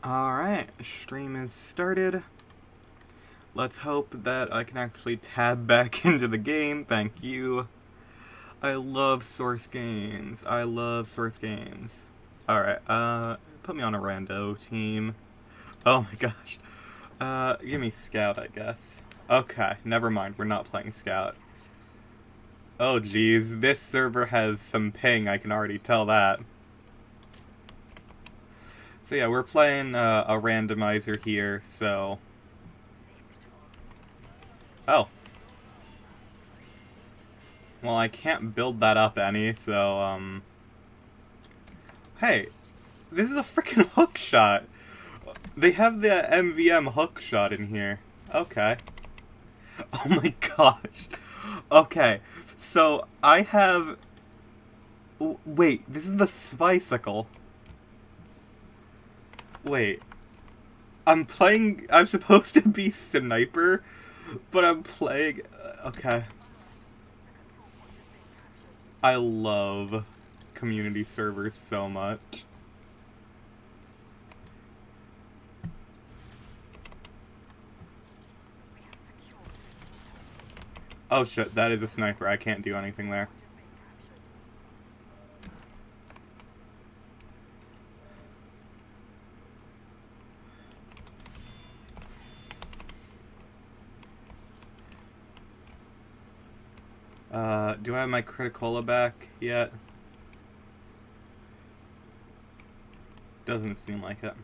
Alright, stream is started. Let's hope that I can actually tab back into the game. Thank you. I love Source games. I love Source games. Alright, put me on a rando team. Oh my gosh. Give me Scout, I guess. Okay, never mind. We're not playing Scout. Oh geez, this server has some ping, I can already tell that. So yeah, we're playing a randomizer here, so... Oh. Well, I can't build that up any, so, Hey, this is a freaking hook shot! They have the MVM hook shot in here. Okay. Oh my gosh. Okay, so I have... Wait, this is the Spicicle. Wait. I'm supposed to be Sniper, but I'm playing... Okay. I love community servers so much. Oh shit, that is a sniper. I can't do anything there. Do I have my Criticola back yet? Doesn't seem like it.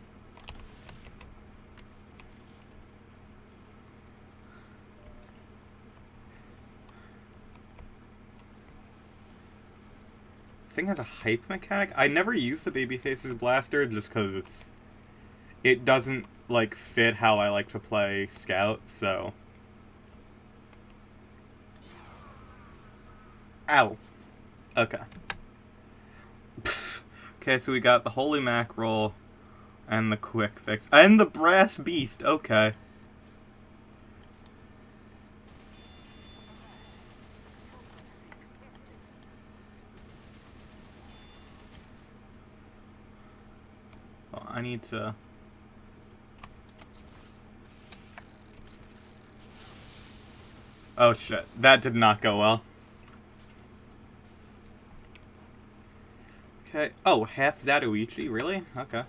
This thing has a hype mechanic? I never use the Babyface's blaster just because it doesn't, like, fit how I like to play Scout, so... Ow. Okay. Okay, so we got the Holy Mackerel and the Quick Fix. And the Brass Beast, okay. Well, I need to... Oh shit, that did not go well. Okay. Oh, half Zatoichi? Really? Okay.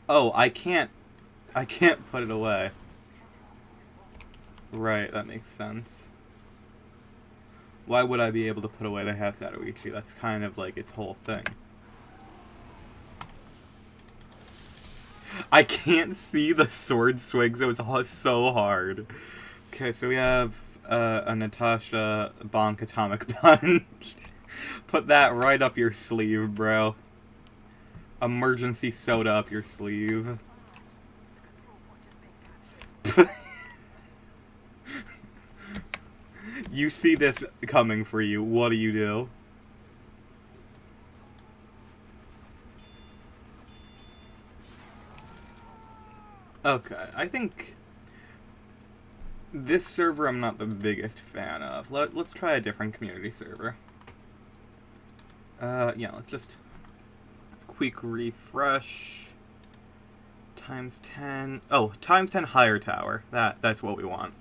Oh, I can't put it away. Right, that makes sense. Why would I be able to put away the half Zatoichi? That's kind of like its whole thing. I can't see the sword swings, it was so hard. Okay, so we have a Natasha Bonk Atomic Punch. Put that right up your sleeve, bro. Emergency soda up your sleeve. You see this coming for you. What do? Okay, I think this server I'm not the biggest fan of. Let's try a different community server. Yeah, let's just quick refresh. Times 10. Oh, times 10 higher tower. That's what we want.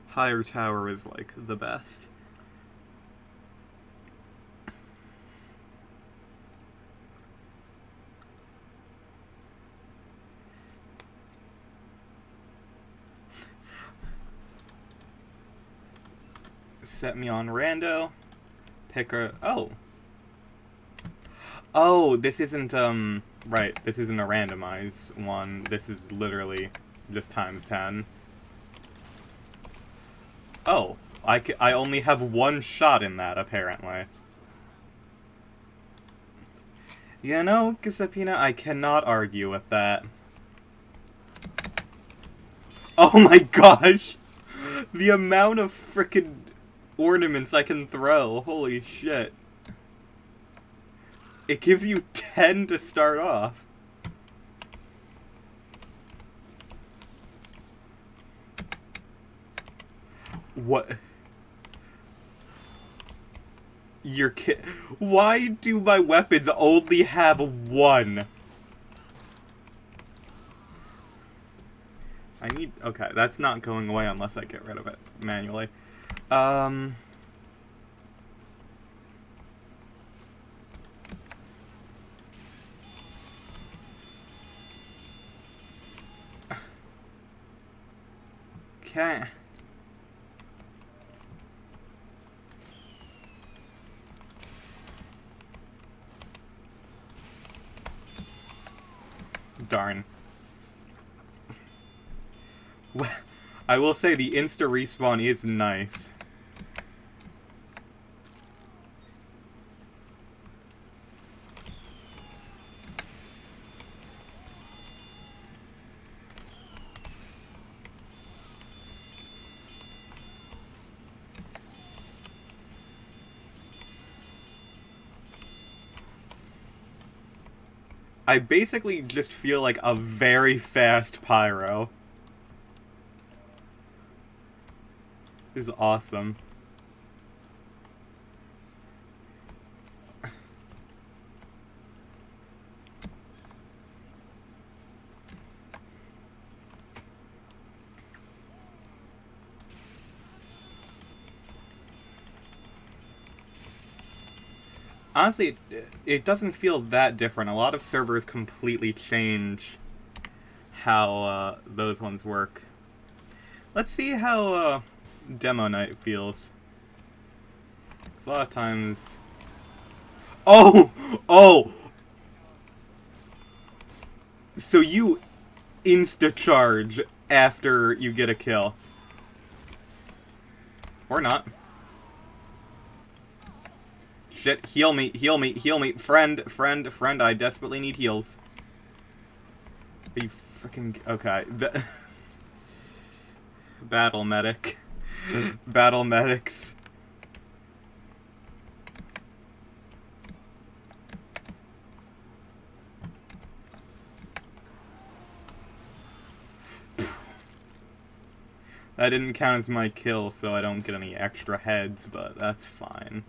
Higher tower is like the best. Set me on rando. Pick a... Oh. Oh, this isn't, right. This isn't a randomized one. This is literally just times 10. Oh. I only have one shot in that, apparently. You know, Giuseppina, I cannot argue with that. Oh my gosh! The amount of frickin' ornaments I can throw. Holy shit. It gives you 10 to start off. What? You're Why do my weapons only have one? I need... Okay, that's not going away unless I get rid of it manually. Okay. Darn. I will say the insta respawn is nice. I basically just feel like a very fast pyro. This is awesome. Honestly, it doesn't feel that different. A lot of servers completely change how those ones work. Let's see how demo night feels. 'Cause a lot of times... Oh! Oh! So you insta-charge after you get a kill. Or not. Shit, heal me, heal me, heal me. Friend, friend, friend, I desperately need heals. Are you freaking... Okay. Battle medic. Battle medics. That didn't count as my kill, so I don't get any extra heads, but that's fine.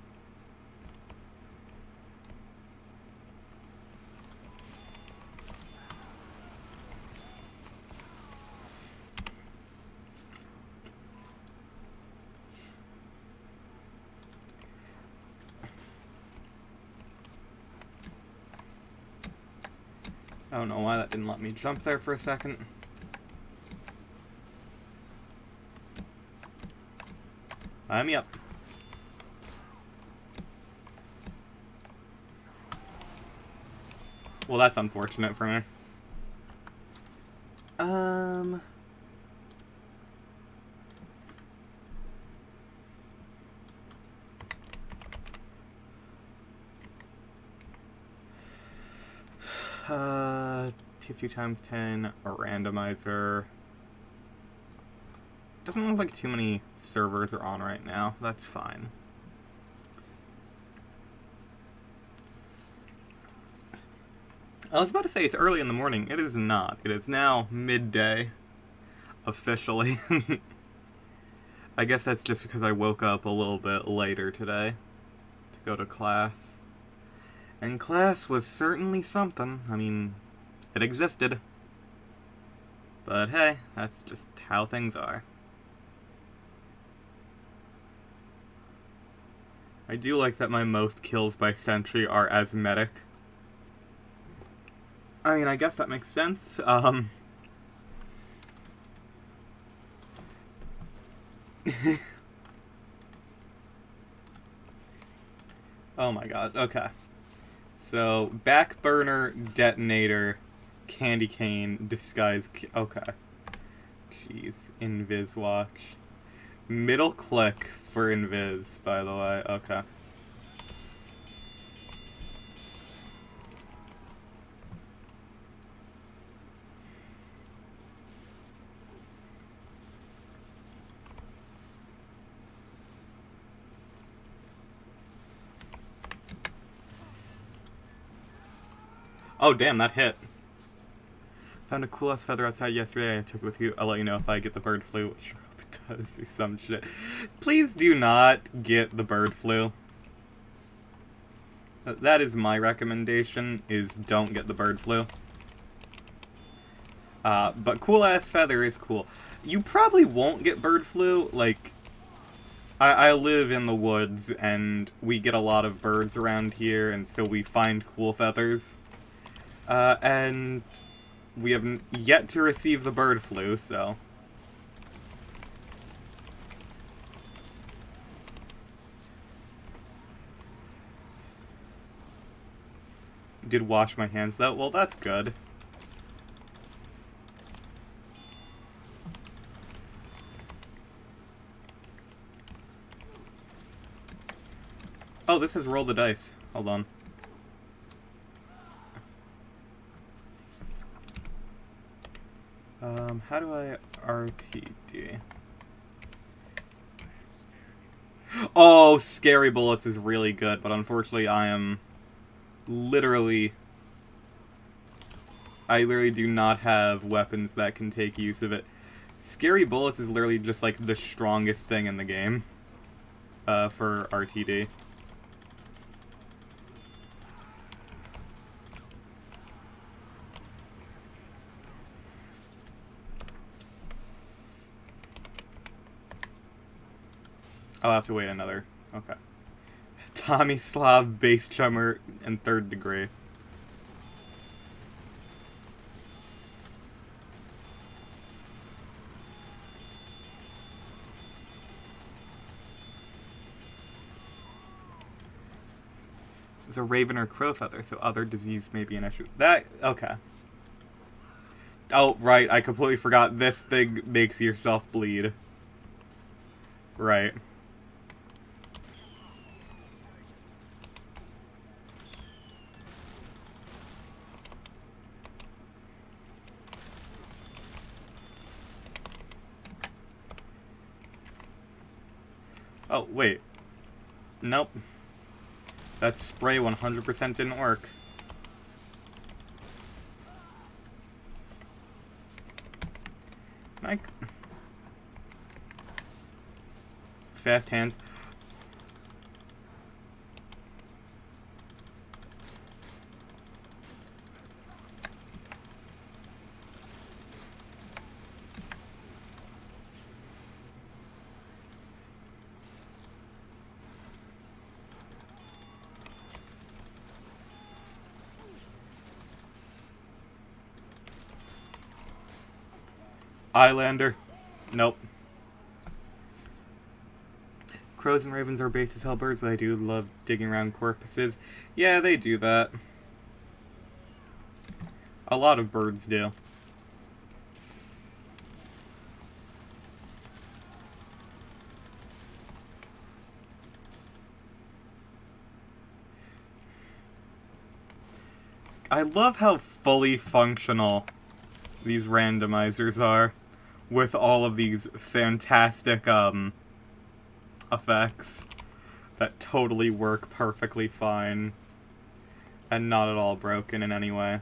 I don't know why that didn't let me jump there for a second. Line me up. Well, that's unfortunate for me. TF2 times 10, a randomizer. Doesn't look like too many servers are on right now. That's fine. I was about to say it's early in the morning. It is not. It is now midday. Officially. I guess that's just because I woke up a little bit later today to go to class. And class was certainly something. I mean, it existed. But hey, that's just how things are. I do like that my most kills by sentry are as medic. I mean, I guess that makes sense. Oh my god, okay. So, back burner, detonator, candy cane, disguise... Okay. Jeez. Invis watch. Middle click for invis, by the way. Okay. Oh, damn, that hit. Found a cool-ass feather outside yesterday. I took it with you. I'll let you know if I get the bird flu. Sure hope it does or some shit. Please do not get the bird flu. That is my recommendation, is don't get the bird flu. But cool-ass feather is cool. You probably won't get bird flu. Like, I live in the woods, and we get a lot of birds around here, and so we find cool feathers. And we have yet to receive the bird flu, so... Did wash my hands, though? Well, that's good. Oh, this is roll the dice. Hold on. How do I RTD? Oh, Scary Bullets is really good, but unfortunately I am literally... I literally do not have weapons that can take use of it. Scary Bullets is literally just like the strongest thing in the game for RTD. I'll have to wait another. Okay. Tommy Slav, Bass Chummer, and Third Degree. There's a raven or crow feather, so other disease may be an issue. That, okay. Oh, right, I completely forgot. This thing makes yourself bleed. Right. Oh, wait. Nope. That spray 100% didn't work. Can I... Fast hands. Islander. Nope. Crows and ravens are base as hell birds, but I do love digging around corpses. Yeah, they do that. A lot of birds do. I love how fully functional these randomizers are, with all of these fantastic, effects that totally work perfectly fine and not at all broken in any way.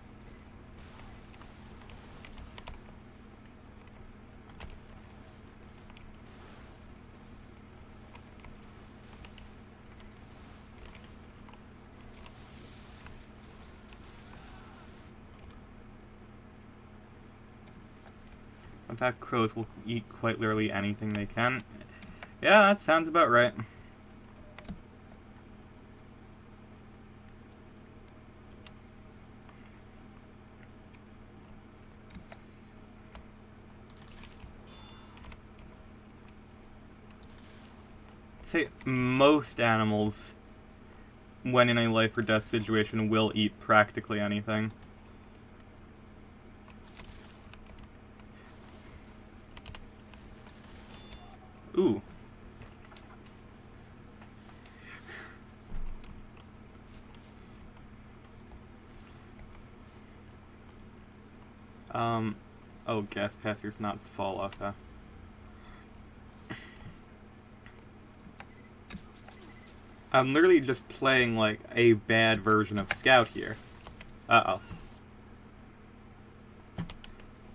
In fact, crows will eat quite literally anything they can. Yeah, that sounds about right. I'd say most animals, when in a life or death situation, will eat practically anything. Ooh. Oh, gas passers, not fall off, huh? I'm literally just playing, like, a bad version of Scout here. Uh-oh.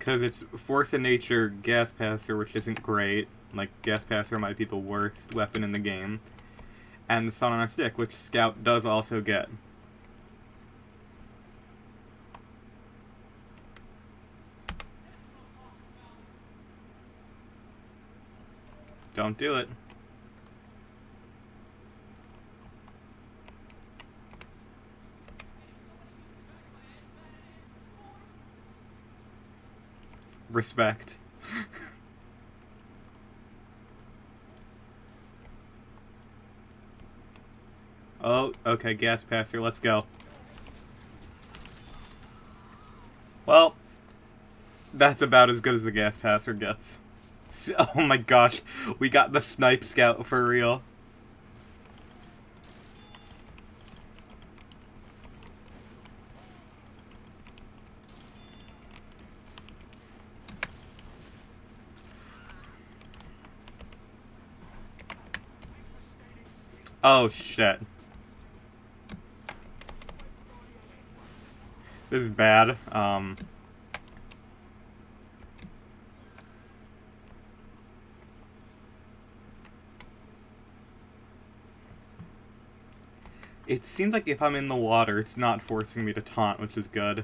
because it's Force of Nature, Gas Passer, which isn't great. Like, Gas Passer might be the worst weapon in the game. And the Stun on a Stick, which Scout does also get. Don't do it. Respect. Oh, okay, Gas Passer, let's go. Well, that's about as good as the Gas Passer gets. Oh my gosh, we got the Snipe Scout for real. Oh shit. This is bad. It seems like if I'm in the water, it's not forcing me to taunt, which is good.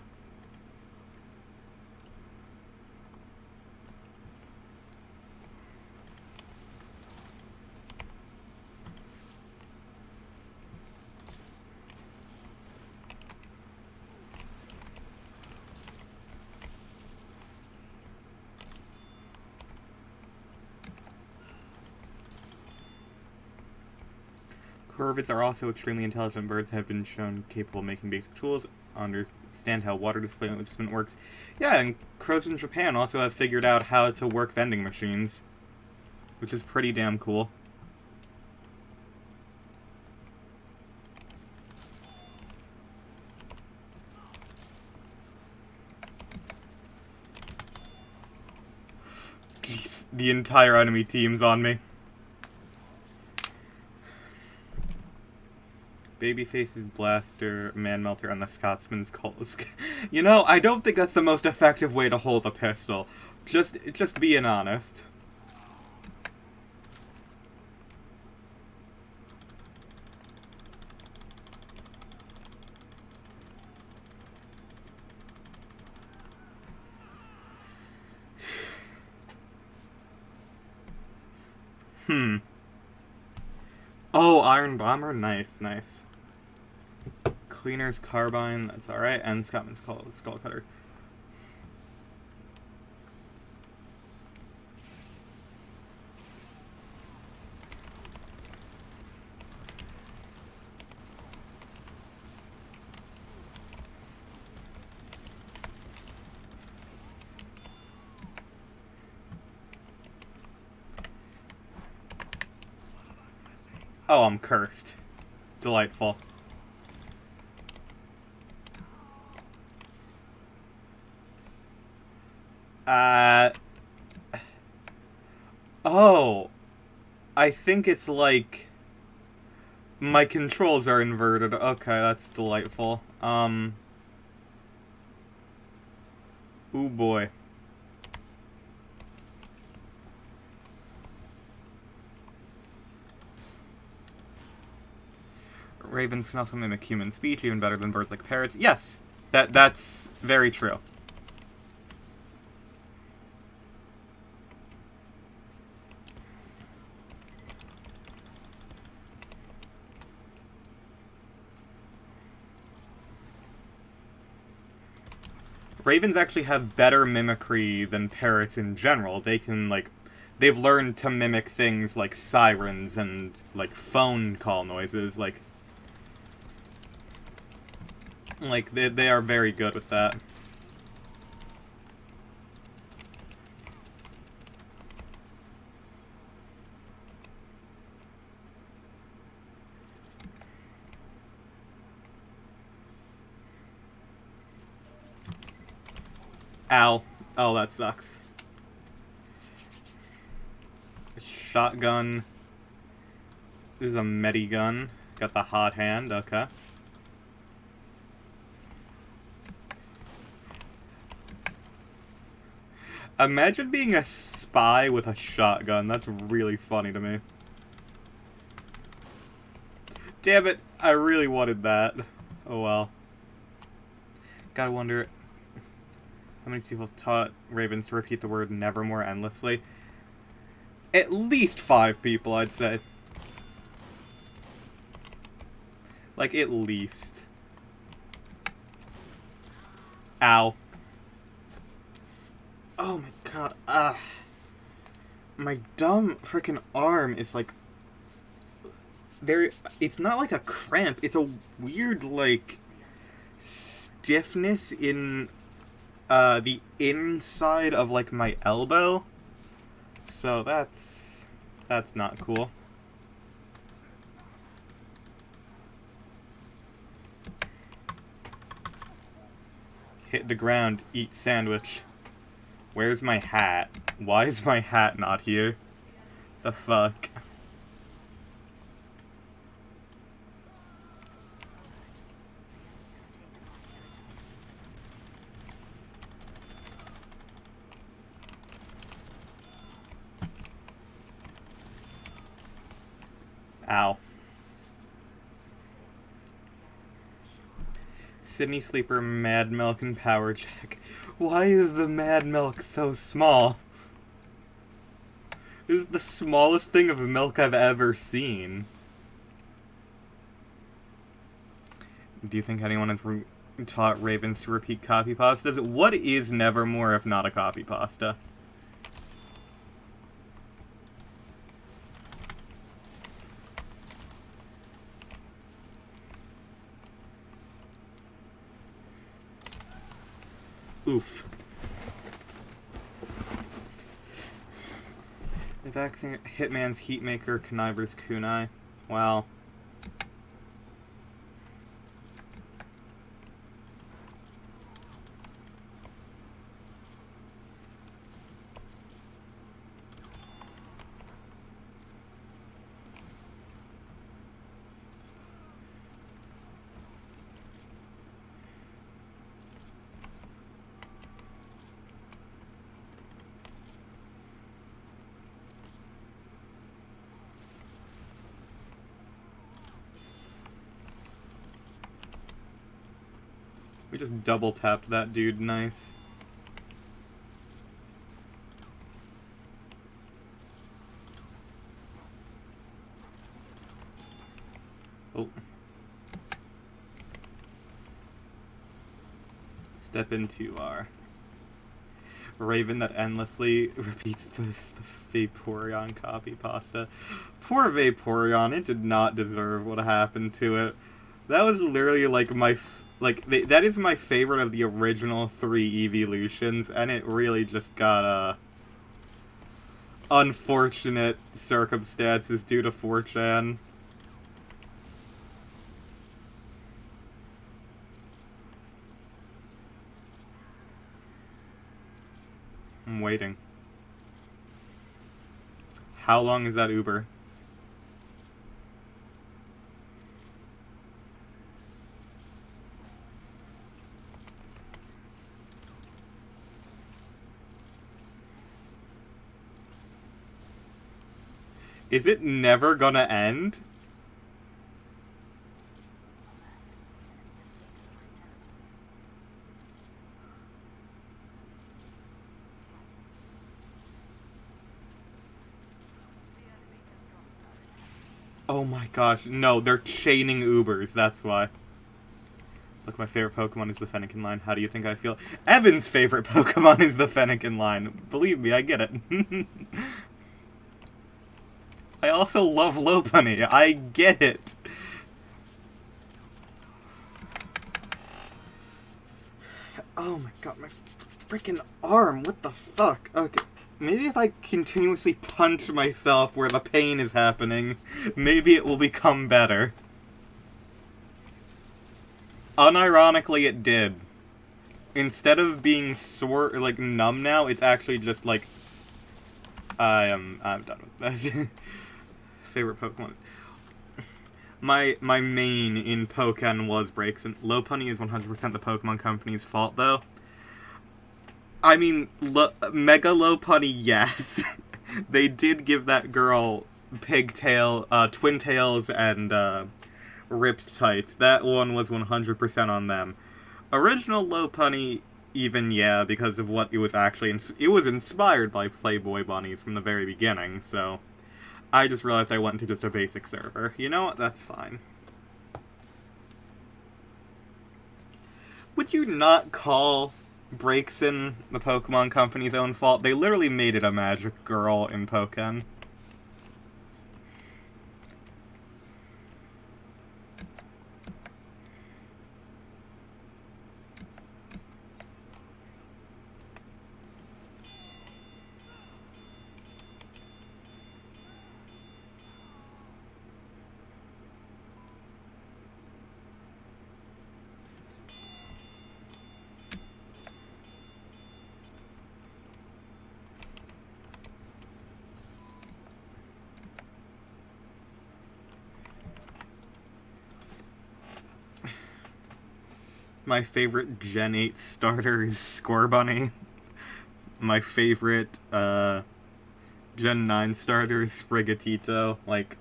Corvids are also extremely intelligent birds, have been shown capable of making basic tools, understand how water displacement works. Yeah, and crows in Japan also have figured out how to work vending machines, which is pretty damn cool. Jeez, the entire enemy team's on me. Babyface's blaster, man melter, and the Scotsman's cult. You know, I don't think that's the most effective way to hold a pistol. Just being honest. Oh, Iron Bomber? Nice, nice. Cleaner's Carbine, that's alright, and Scotsman's Skull Cutter. Oh, I'm cursed. Delightful. Oh. I think it's like... my controls are inverted. Okay, that's delightful. Ooh boy. Ravens can also mimic human speech even better than birds like parrots. Yes, that's very true. Ravens actually have better mimicry than parrots in general. They can, like, they've learned to mimic things like sirens and, like, phone call noises, like they are very good with that. Ow. Oh, that sucks. Shotgun. This is a medi gun. Got the hot hand, okay. Imagine being a spy with a shotgun. That's really funny to me. Damn it, I really wanted that. Oh well. Gotta wonder how many people taught ravens to repeat the word nevermore endlessly. At least 5 people, I'd say. Like, at least. Ow. Oh my god, my dumb frickin' arm is like... It's not like a cramp, it's a weird, like, stiffness in, the inside of, like, my elbow. So that's not cool. Hit the ground, eat sandwich. Where's my hat? Why is my hat not here? The fuck? Ow. Sydney Sleeper, Mad Milk, and Power Jack. Why is the Mad Milk so small? This is the smallest thing of milk I've ever seen. Do you think anyone has taught ravens to repeat copy pastas? What is Nevermore if not a copy pasta? Oof. Evaxing Hitman's Heatmaker, Conniver's Kunai. Well. We just double tapped that dude, nice. Oh. Step into our Raven that endlessly repeats the Vaporeon copy pasta. Poor Vaporeon, it did not deserve what happened to it. That was literally like my... that is my favorite of the original 3 evolutions, and it really just got, unfortunate circumstances due to 4chan. I'm waiting. How long is that Uber? Is it never gonna end? Oh my gosh, no, they're chaining Ubers, that's why. Look, my favorite Pokemon is the Fennekin line. How do you think I feel? Evan's favorite Pokemon is the Fennekin line. Believe me, I get it. I also love Lopunny. I get it. Oh my god, my freaking arm. What the fuck? Okay. Maybe if I continuously punch myself where the pain is happening, maybe it will become better. Unironically, it did. Instead of being sore, like, numb now, it's actually just, like... I'm done with this. Favorite Pokemon. My main in Pokken was Breaks, and Lopunny is 100% the Pokemon Company's fault, though. I mean, mega low punny, yes. They did give that girl pigtail, twin tails, and ripped tights. That one was 100% on them. Original low punny, even yeah, because of what it was actually. It was inspired by Playboy bunnies from the very beginning, so I just realized I went into just a basic server. You know what? That's fine. Would you not call breaks in the Pokemon Company's own fault? They literally made it a magic girl in Pokken. My favorite Gen 8 starter is Scorbunny. My favorite Gen 9 starter is Sprigatito. Like,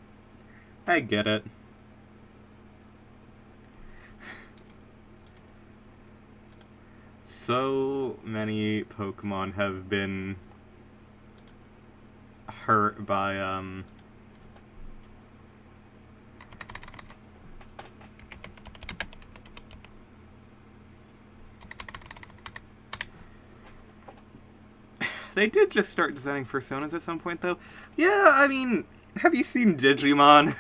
I get it. So many Pokemon have been hurt by, They did just start designing personas at some point, though. Yeah, I mean, have you seen Digimon?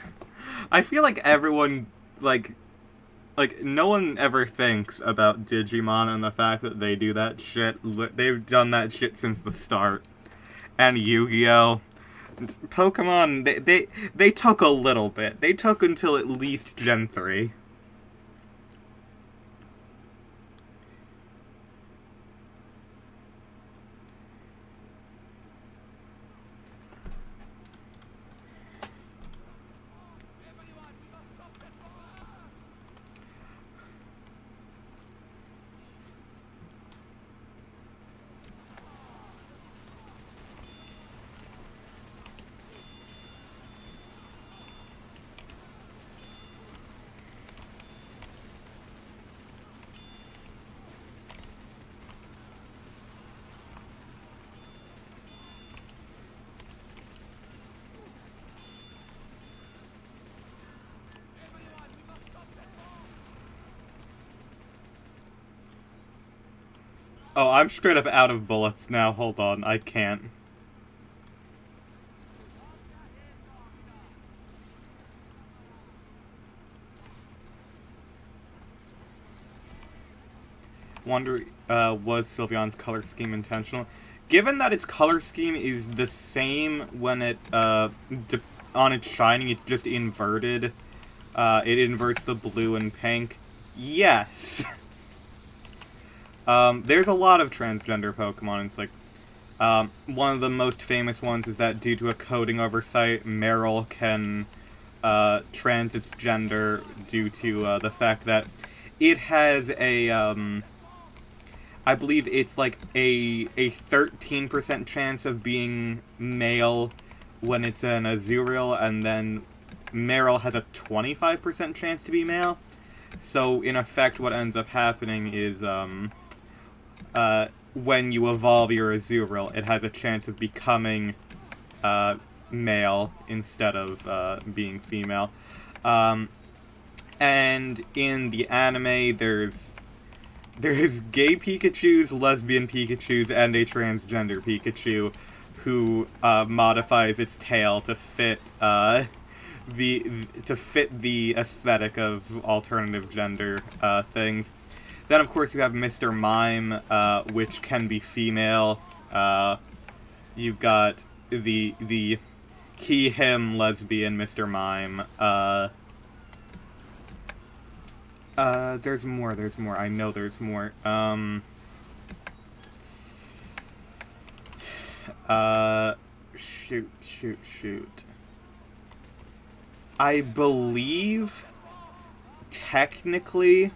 I feel like everyone, like, no one ever thinks about Digimon and the fact that they do that shit. They've done that shit since the start. And Yu-Gi-Oh! Pokemon, they took a little bit. They took until at least Gen 3. Oh, I'm straight up out of bullets now. Hold on, I can't. Wonder, was Sylveon's color scheme intentional? Given that its color scheme is the same when it, on its shining, it's just inverted. It inverts the blue and pink. Yes! There's a lot of transgender Pokemon. It's like, one of the most famous ones is that due to a coding oversight, Meryl can, trans its gender due to, the fact that it has a, I believe it's like a 13% chance of being male when it's an Azurill, and then Meryl has a 25% chance to be male. So, in effect, what ends up happening is, when you evolve your Azurill, it has a chance of becoming, male instead of, being female. And in the anime, there's gay Pikachus, lesbian Pikachus, and a transgender Pikachu who modifies its tail to fit the aesthetic of alternative gender things. Then, of course, you have Mr. Mime, which can be female. You've got the he/him lesbian Mr. Mime. There's more. I know there's more. Shoot. I believe, technically,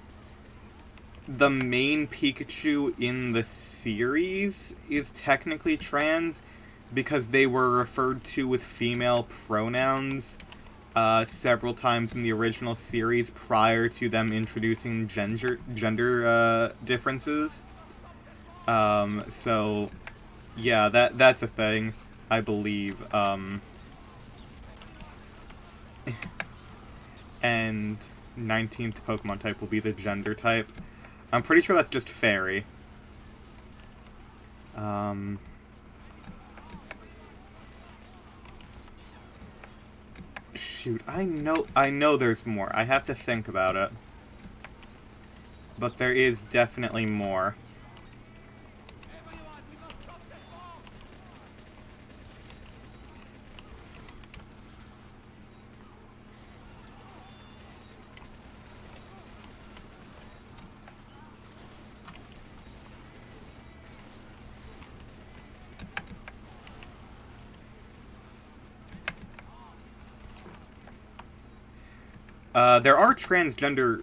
the main Pikachu in the series is technically trans because they were referred to with female pronouns several times in the original series prior to them introducing gender differences. So, yeah, that's a thing, I believe. And 19th Pokemon type will be the gender type. I'm pretty sure that's just fairy. Shoot, I know there's more. I have to think about it. But there is definitely more. There are transgender,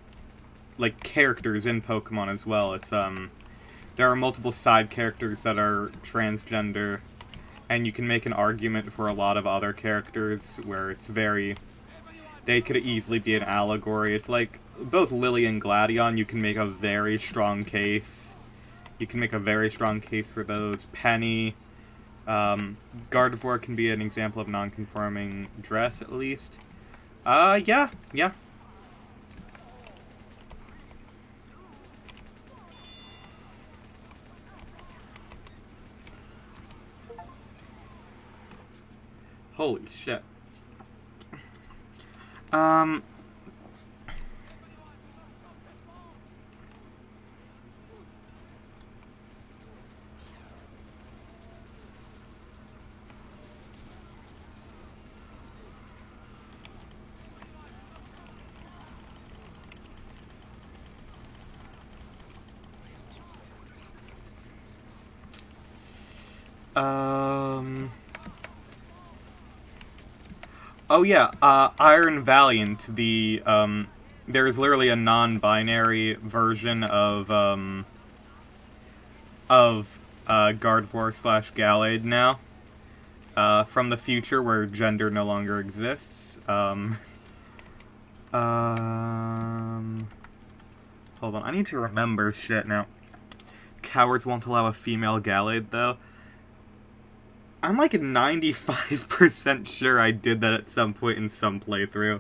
like, characters in Pokemon as well. It's, there are multiple side characters that are transgender, and you can make an argument for a lot of other characters where it's very... They could easily be an allegory. It's like, both Lily and Gladion, you can make a very strong case. You can make a very strong case for those. Penny, Gardevoir can be an example of non-conforming dress, at least. Yeah. Holy shit. Oh yeah, Iron Valiant, there is literally a non-binary version of Gardevoir / Gallade now, from the future where gender no longer exists. Hold on, I need to remember shit now. Cowards won't allow a female Gallade, though. I'm like 95% sure I did that at some point in some playthrough.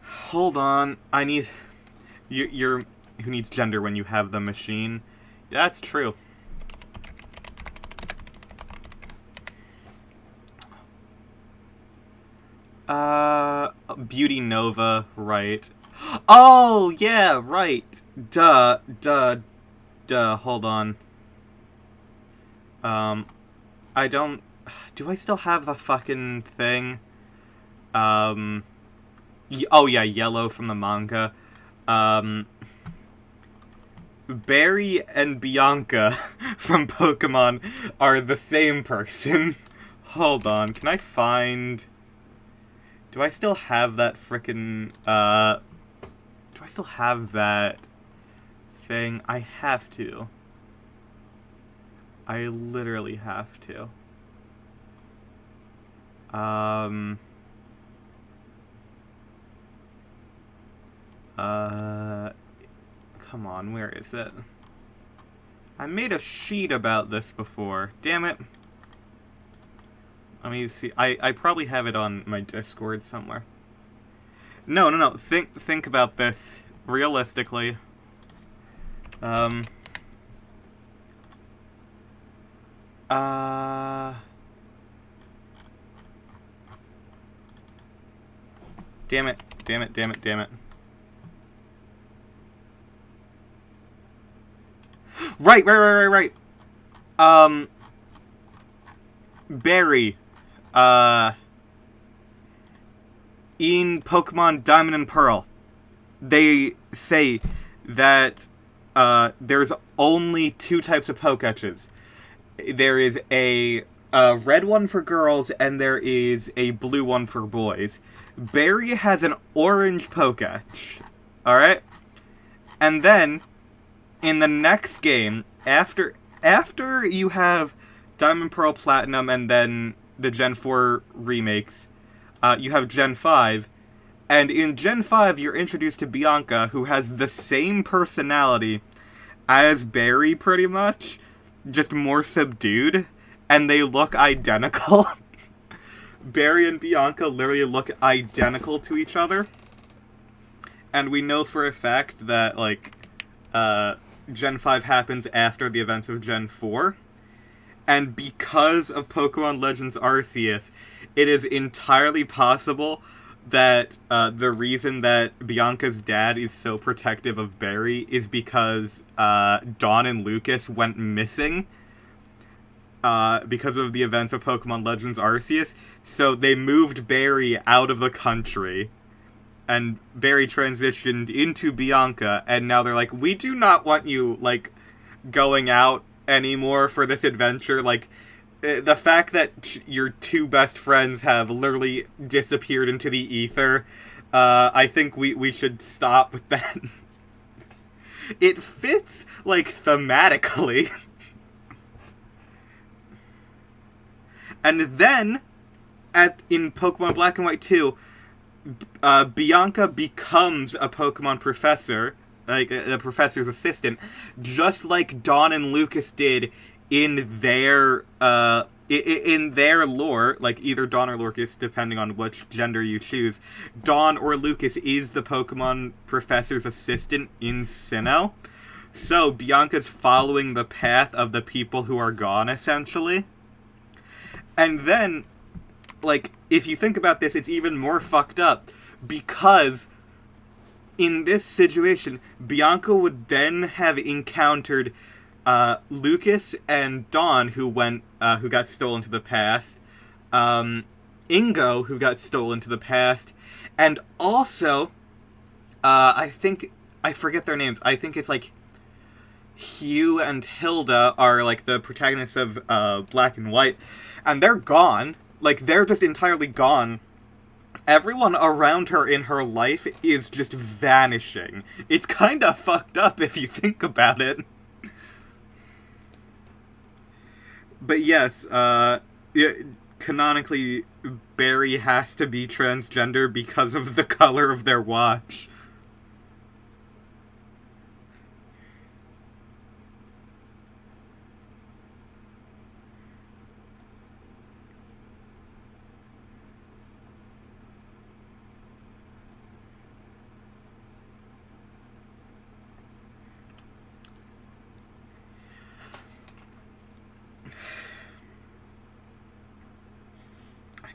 Hold on. I need... You're... Who needs gender when you have the machine? That's true. Beauty Nova, right. Oh, yeah, right. Duh. Hold on. I don't... Do I still have the fucking thing? Oh, yeah, Yellow from the manga. Barry and Bianca from Pokemon are the same person. Hold on, can I find... Do I still have that frickin', do I still have that thing? I have to. I literally have to. Come on, where is it? I made a sheet about this before. Damn it. Let me see. I probably have it on my Discord somewhere. No. Think about this realistically. Damn it. Right. Barry. In Pokemon Diamond and Pearl, they say that there's only two types of Poketches. There is a red one for girls, and there is a blue one for boys. Barry has an orange Pokédex. Alright? And then, in the next game, after you have Diamond, Pearl, Platinum, and then the Gen 4 remakes, you have Gen 5, and in Gen 5 you're introduced to Bianca, who has the same personality as Barry, pretty much, just more subdued, and they look identical. Barry and Bianca literally look identical to each other. And we know for a fact that, like, Gen 5 happens after the events of Gen 4. And because of Pokemon Legends Arceus, it is entirely possible that the reason that Bianca's dad is so protective of Barry is because Dawn and Lucas went missing because of the events of Pokemon Legends Arceus. So they moved Barry out of the country, and Barry transitioned into Bianca, and now they're like, we do not want you, like, going out anymore for this adventure. Like, the fact that your two best friends have literally disappeared into the ether, I think we should stop with that. It fits, like, thematically. And then, in Pokemon Black and White 2, Bianca becomes a Pokemon professor, like a professor's assistant, just like Dawn and Lucas did in their lore. Like, either Dawn or Lucas, depending on which gender you choose. Dawn or Lucas is the Pokemon professor's assistant in Sinnoh. So Bianca's following the path of the people who are gone, essentially. And then, like, if you think about this, it's even more fucked up, because in this situation, Bianca would then have encountered Lucas and Dawn, who got stolen to the past, Ingo, who got stolen to the past, and also, I forget their names. I think it's like Hugh and Hilda are like the protagonists of Black and White, and they're gone. Like, they're just entirely gone. Everyone around her in her life is just vanishing. It's kinda fucked up if you think about it. But yes, canonically, Barry has to be transgender because of the color of their watch.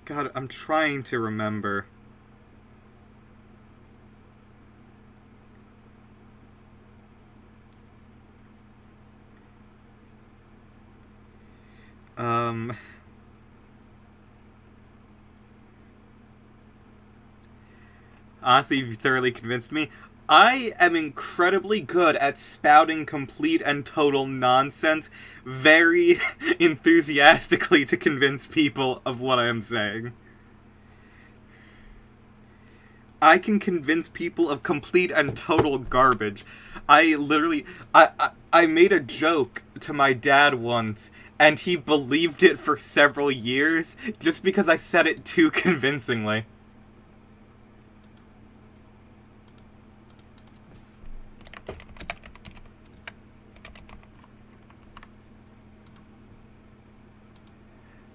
God, I'm trying to remember. Honestly, you've thoroughly convinced me. I am incredibly good at spouting complete and total nonsense very enthusiastically to convince people of what I am saying. I can convince people of complete and total garbage. I made a joke to my dad once, and he believed it for several years, just because I said it too convincingly.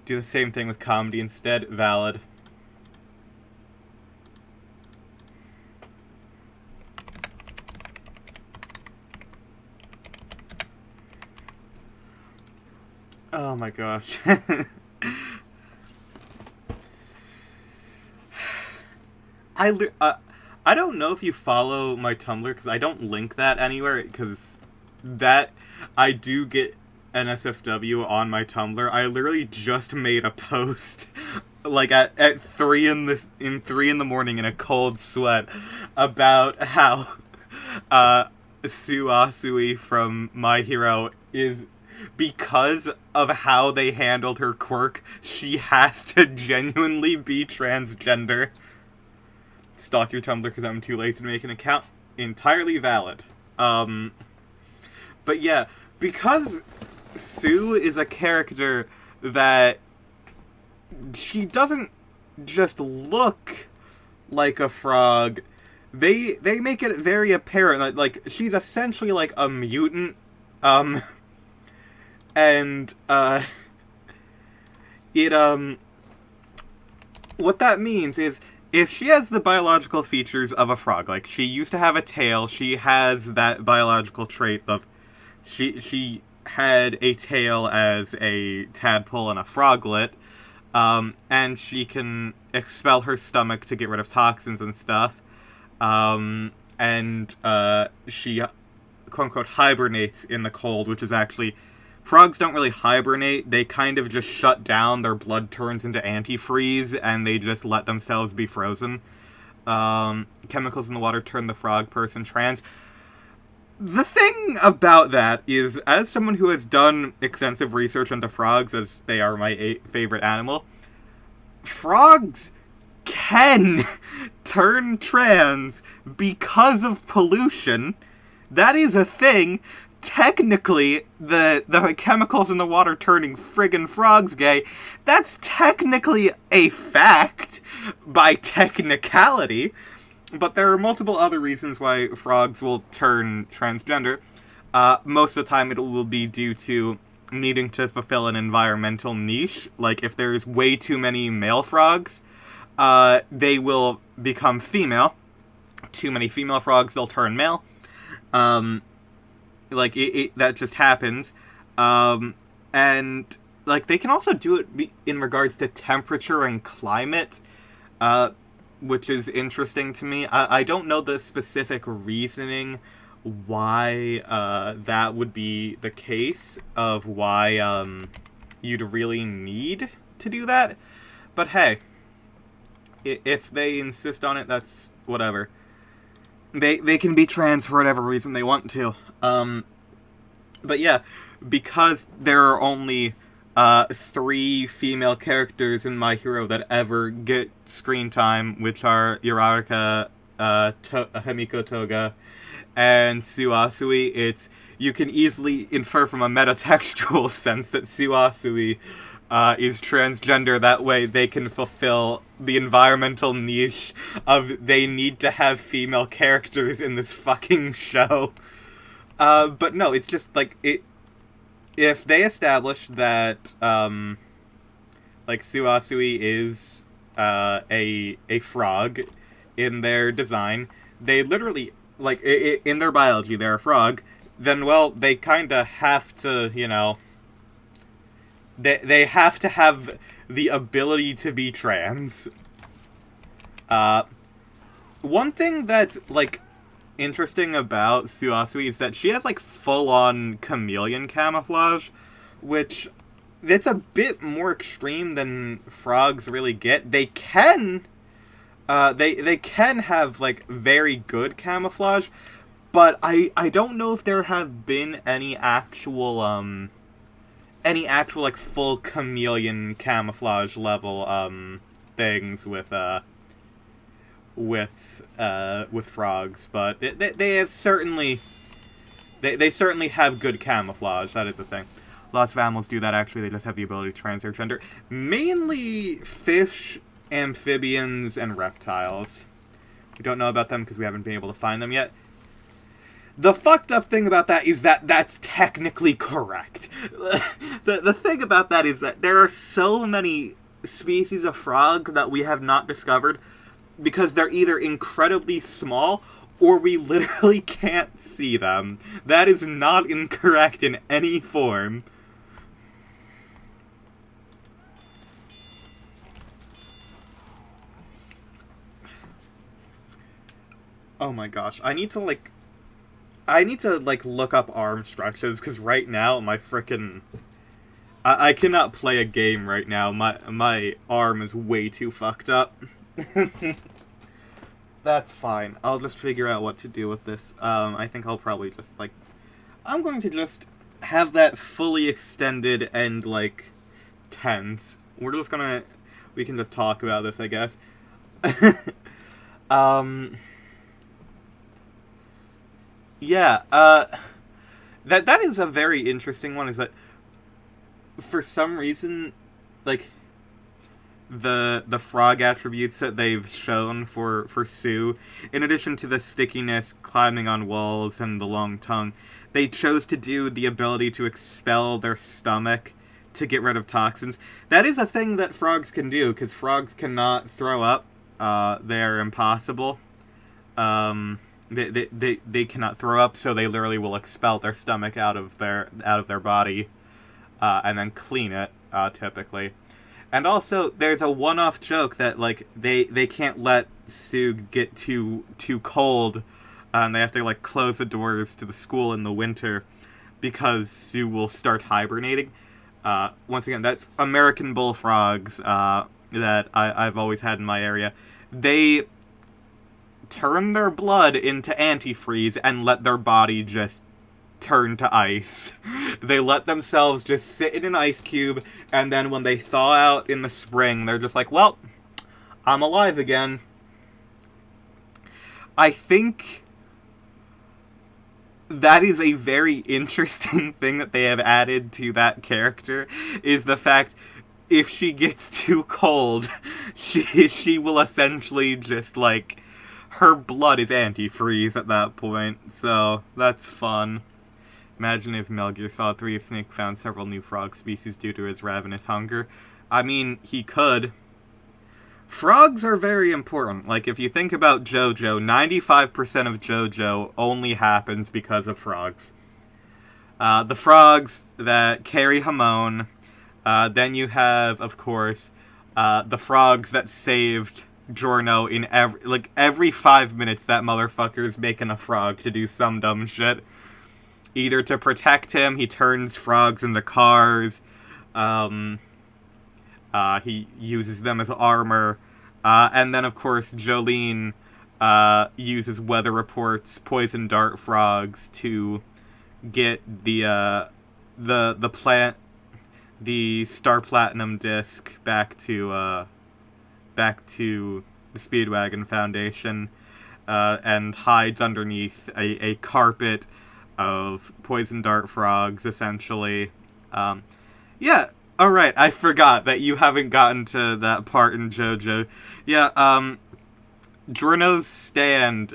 Do the same thing with comedy instead. Valid. Oh my gosh. I don't know if you follow my Tumblr, because I don't link that anywhere, because that, I do get NSFW on my Tumblr. I literally just made a post, like at 3 in the morning in a cold sweat, about how Suasui from My Hero is, because of how they handled her quirk, she has to genuinely be transgender. stalk your Tumblr because I'm too lazy to make an account. Entirely valid. But yeah, because Sue is a character that she doesn't just look like a frog. They make it very apparent that, like, she's essentially like a mutant. And what that means is, if she has the biological features of a frog, like she used to have a tail, she has that biological trait of she had a tail as a tadpole and a froglet, and she can expel her stomach to get rid of toxins and stuff, and she quote-unquote hibernates in the cold, which is actually... Frogs don't really hibernate, they kind of just shut down, their blood turns into antifreeze, and they just let themselves be frozen. Chemicals in the water turn the frog person trans. The thing about that is, as someone who has done extensive research into frogs, as they are my favorite animal, frogs can turn trans because of pollution. That is a thing. Technically, the chemicals in the water turning friggin' frogs gay, that's technically a fact by technicality, but there are multiple other reasons why frogs will turn transgender. Most of the time it will be due to needing to fulfill an environmental niche. Like, if there's way too many male frogs, they will become female. Too many female frogs, they'll turn male. Like, that just happens. And, like, they can also do it in regards to temperature and climate, which is interesting to me. I don't know the specific reasoning why that would be the case, of why you'd really need to do that. But hey, if they insist on it, that's whatever. They can be trans for whatever reason they want to. But yeah, because there are only 3 female characters in My Hero that ever get screen time, which are Uraraka, Himiko Toga, and Suasui, you can easily infer from a metatextual sense that Suasui is transgender. That way they can fulfill the environmental niche of they need to have female characters in this fucking show. But no, it's just, like, if they establish that, like, Suasui is, a frog in their design, they literally, like, in their biology, they're a frog, then, well, they kinda have to, you know, they have to have the ability to be trans. One thing that's, like, interesting about Suasui is that she has, like, full-on chameleon camouflage, which it's a bit more extreme than frogs really get. They can they can have, like, very good camouflage, but I don't know if there have been any actual like, full chameleon camouflage level things with frogs, but they have certainly they certainly have good camouflage. That is a thing. Lots of animals do that, actually. They just have the ability to transfer gender. Mainly fish, amphibians, and reptiles. We don't know about them because we haven't been able to find them yet. The fucked up thing about that is that that's technically correct. The thing about that is that there are so many species of frog that we have not discovered because they're either incredibly small or we literally can't see them. That is not incorrect in any form. Oh my gosh, I need to look up arm stretches, because right now my frickin' I cannot play a game right now. My arm is way too fucked up. That's fine. I'll just figure out what to do with this. I think I'll probably just, like... I'm going to just have that fully extended and, like, tense. We're just gonna... We can just talk about this, I guess. Um, yeah, that is a very interesting one, is that for some reason, like, the frog attributes that they've shown for Sue, in addition to the stickiness, climbing on walls, and the long tongue, they chose to do the ability to expel their stomach to get rid of toxins. That is a thing that frogs can do, because frogs cannot throw up. They're impossible. They cannot throw up, so they literally will expel their stomach out of their body, and then clean it, typically. And also, there's a one-off joke that, like, they can't let Sue get too cold, and they have to, like, close the doors to the school in the winter because Sue will start hibernating. Once again, that's American bullfrogs that I've always had in my area. They turn their blood into antifreeze and let their body just turn to ice. They let themselves just sit in an ice cube, and then when they thaw out in the spring, they're just like, well, I'm alive again. I think that is a very interesting thing that they have added to that character, is the fact if she gets too cold, she will essentially just, like, her blood is antifreeze at that point, so that's fun. Imagine if Metal Gear Solid 3 if Snake found several new frog species due to his ravenous hunger. I mean, he could. Frogs are very important. Like, if you think about JoJo, 95% of JoJo only happens because of frogs. The frogs that carry Hamon. Then you have, of course, the frogs that saved Giorno in every 5 minutes that motherfucker's making a frog to do some dumb shit. Either to protect him, he turns frogs into cars. He uses them as armor. And then, of course, Jolene uses weather reports, poison dart frogs to get the Star Platinum disc back to the Speedwagon Foundation, and hides underneath a carpet of poison dart frogs, essentially. Yeah, alright, I forgot that you haven't gotten to that part in JoJo. Yeah, Giorno's stand,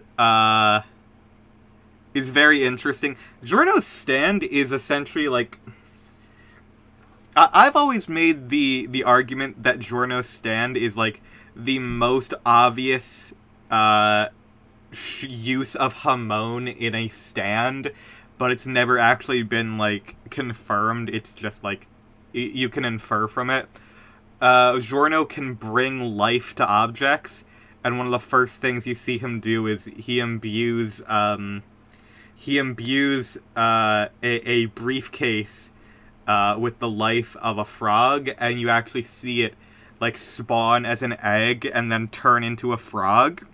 is very interesting. Giorno's stand is essentially, like... I've always made the argument that Giorno's stand is, like, the most obvious, use of Hamon in a stand, but it's never actually been, like, confirmed. It's just, like, you can infer from it. Giorno can bring life to objects, and one of the first things you see him do is he imbues a briefcase with the life of a frog, and you actually see it, like, spawn as an egg and then turn into a frog.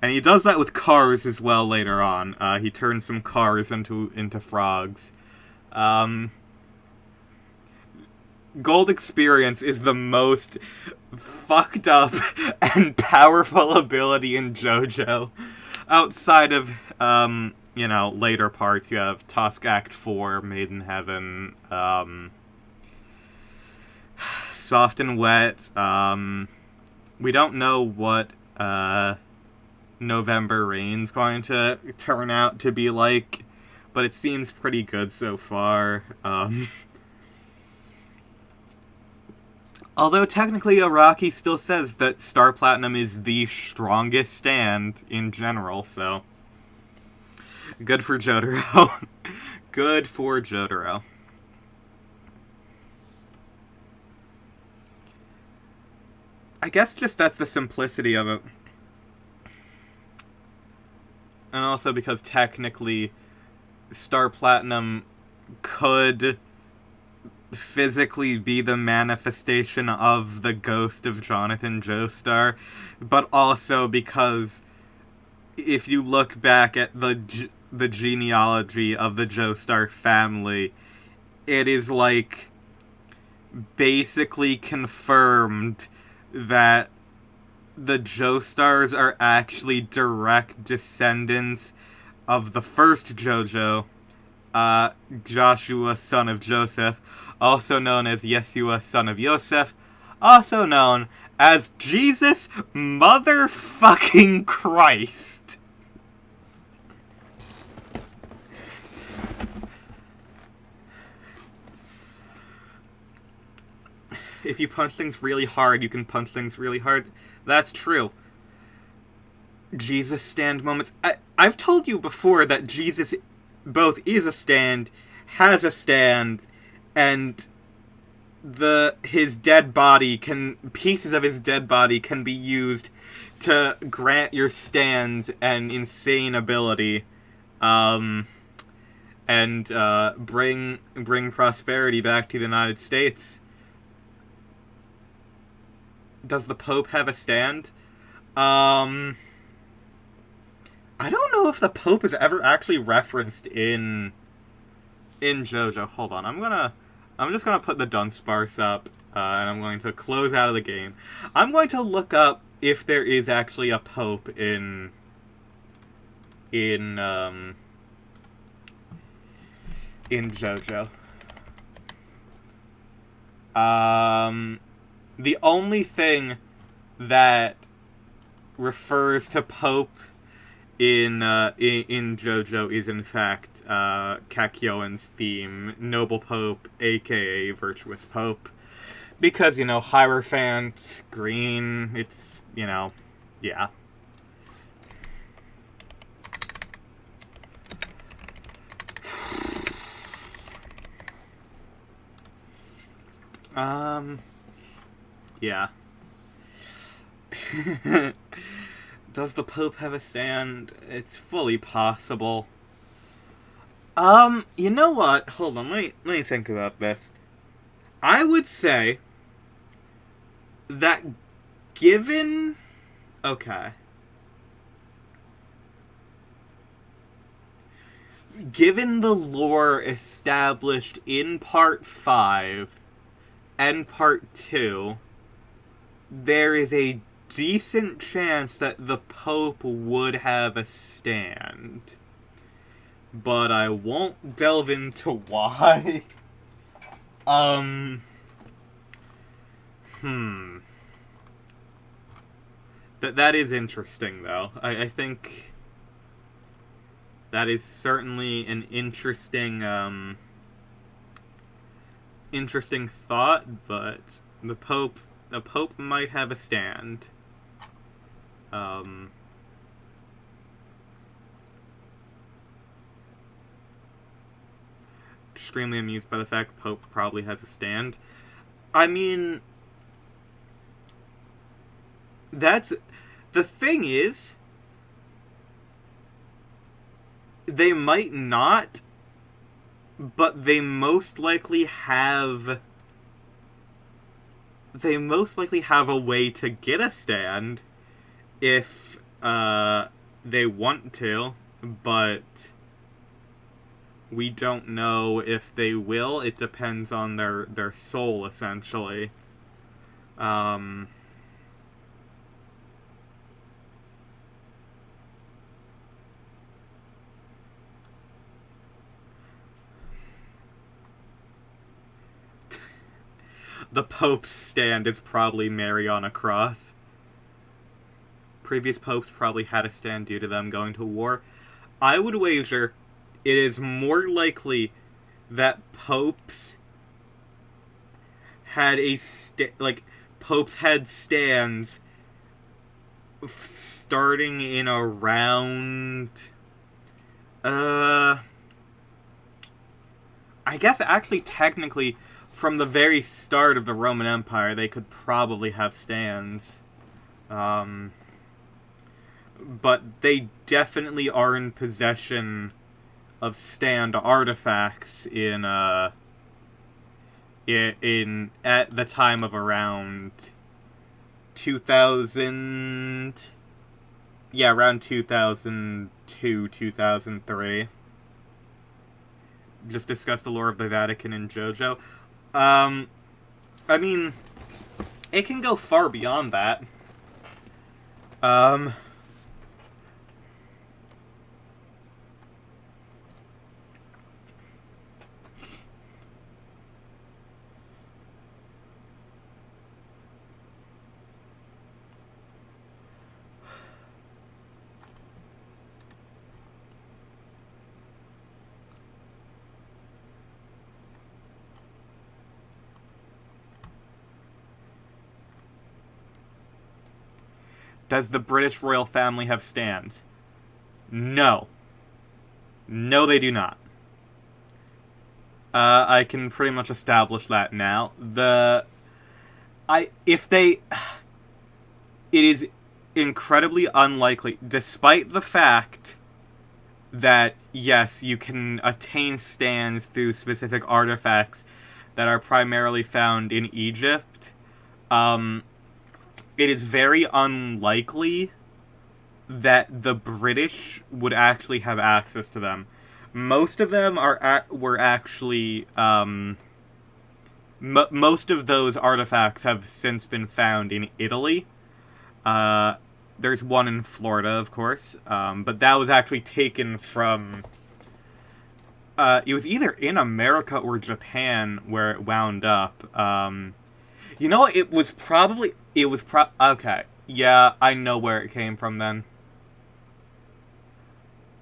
And he does that with cars as well later on. He turns some cars into frogs. Gold Experience is the most fucked up and powerful ability in JoJo. Outside of, later parts, you have Tusk Act 4, Made in Heaven, Soft and Wet. We don't know what, November Rain's going to turn out to be like, but it seems pretty good so far. Although technically Araki still says that Star Platinum is the strongest stand in general, so good for Jotaro. Good for Jotaro. I guess just that's the simplicity of it. And also because technically Star Platinum could physically be the manifestation of the ghost of Jonathan Joestar, but also because if you look back at the genealogy of the Joestar family, it is, like, basically confirmed that the Joestars are actually direct descendants of the first JoJo, Joshua, son of Joseph, also known as Yeshua, son of Yosef, also known as Jesus motherfucking Christ. If you punch things really hard, you can punch things really hard. That's true. Jesus stand moments. I've told you before that Jesus both is a stand, has a stand, and his dead body pieces of his dead body can be used to grant your stands an insane ability, and bring prosperity back to the United States. Does the Pope have a stand? I don't know if the Pope is ever actually referenced in JoJo. Hold on, I'm just gonna put the Dunsparce up, and I'm going to close out of the game. I'm going to look up if there is actually a Pope in JoJo. The only thing that refers to Pope in JoJo is in fact Kakyoin's theme, Noble Pope, aka Virtuous Pope, because, you know, Hierophant, green, it's, you know, yeah. Yeah. Does the Pope have a stand? It's fully possible. You know what? Hold on, let me think about this. I would say that given... Okay. Given the lore established in Part 5 and Part 2, there is a decent chance that the Pope would have a stand. But I won't delve into why. That is interesting, though. I think that is certainly an interesting, interesting thought, but the Pope might have a stand. Extremely amused by the fact Pope probably has a stand. I mean, that's... The thing is, they might not, but they most likely have... They most likely have a way to get a stand if they want to, but we don't know if they will. It depends on their soul, essentially. The Pope's stand is probably Mary on a cross. Previous popes probably had a stand due to them going to war. I would wager it is more likely that popes had popes had stands starting in around... I guess actually technically from the very start of the Roman Empire they could probably have stands. But they definitely are in possession of stand artifacts at the time of around 2000... Yeah, around 2002, 2003. Just discuss the lore of the Vatican in JoJo. I mean, it can go far beyond that. Um... Does the British royal family have stands? No. No, they do not. I can pretty much establish that now. It is incredibly unlikely, despite the fact that, yes, you can attain stands through specific artifacts that are primarily found in Egypt. It is very unlikely that the British would actually have access to them. Most of them were actually most of those artifacts have since been found in Italy. There's one in Florida, of course, but that was actually taken from. It was either in America or Japan where it wound up. You know, okay. Yeah, I know where it came from then.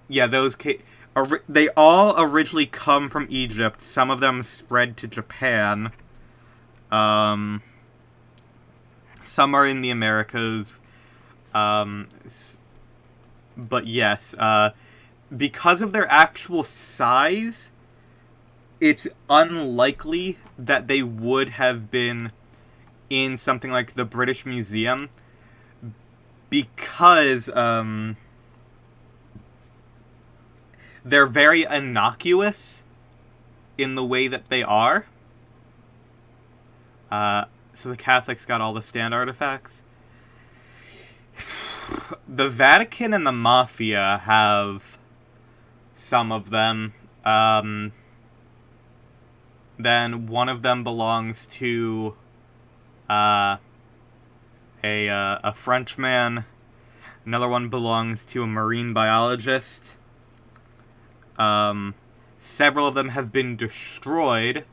Yeah, they all originally come from Egypt. Some of them spread to Japan. Some are in the Americas. But yes, because of their actual size, it's unlikely that they would have been in something like the British Museum, because they're very innocuous in the way that they are. So the Catholics got all the stand artifacts. The Vatican and the Mafia have some of them. Then one of them belongs to a Frenchman. Another one belongs to a marine biologist. Several of them have been destroyed,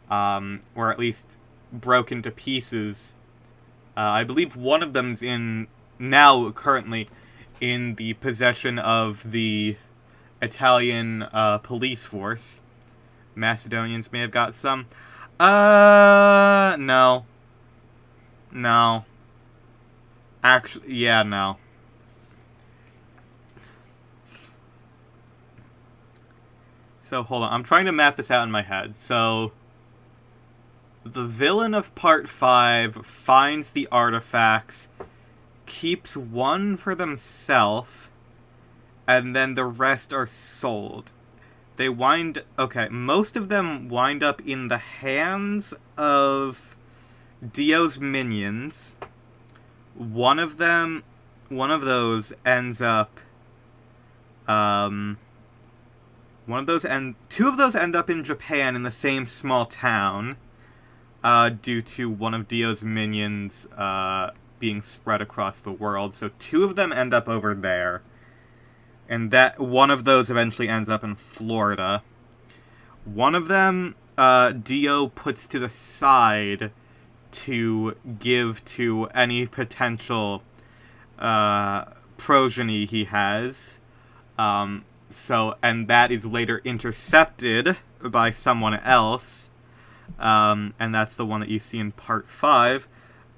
or at least broken to pieces. I believe one of them's currently in the possession of the Italian police force. Macedonians may have got some. No. No. Actually, yeah, no. So, hold on. I'm trying to map this out in my head. So, the villain of Part 5 finds the artifacts, keeps one for themselves, and then the rest are sold. Most of them wind up in the hands of Dio's minions. One of those ends up, two of those end up in Japan in the same small town, due to one of Dio's minions, being spread across the world. So two of them end up over there. And that one of those eventually ends up in Florida. One of them, Dio puts to the side to give to any potential progeny he has. And that is later intercepted by someone else. And that's the one that you see in Part 5.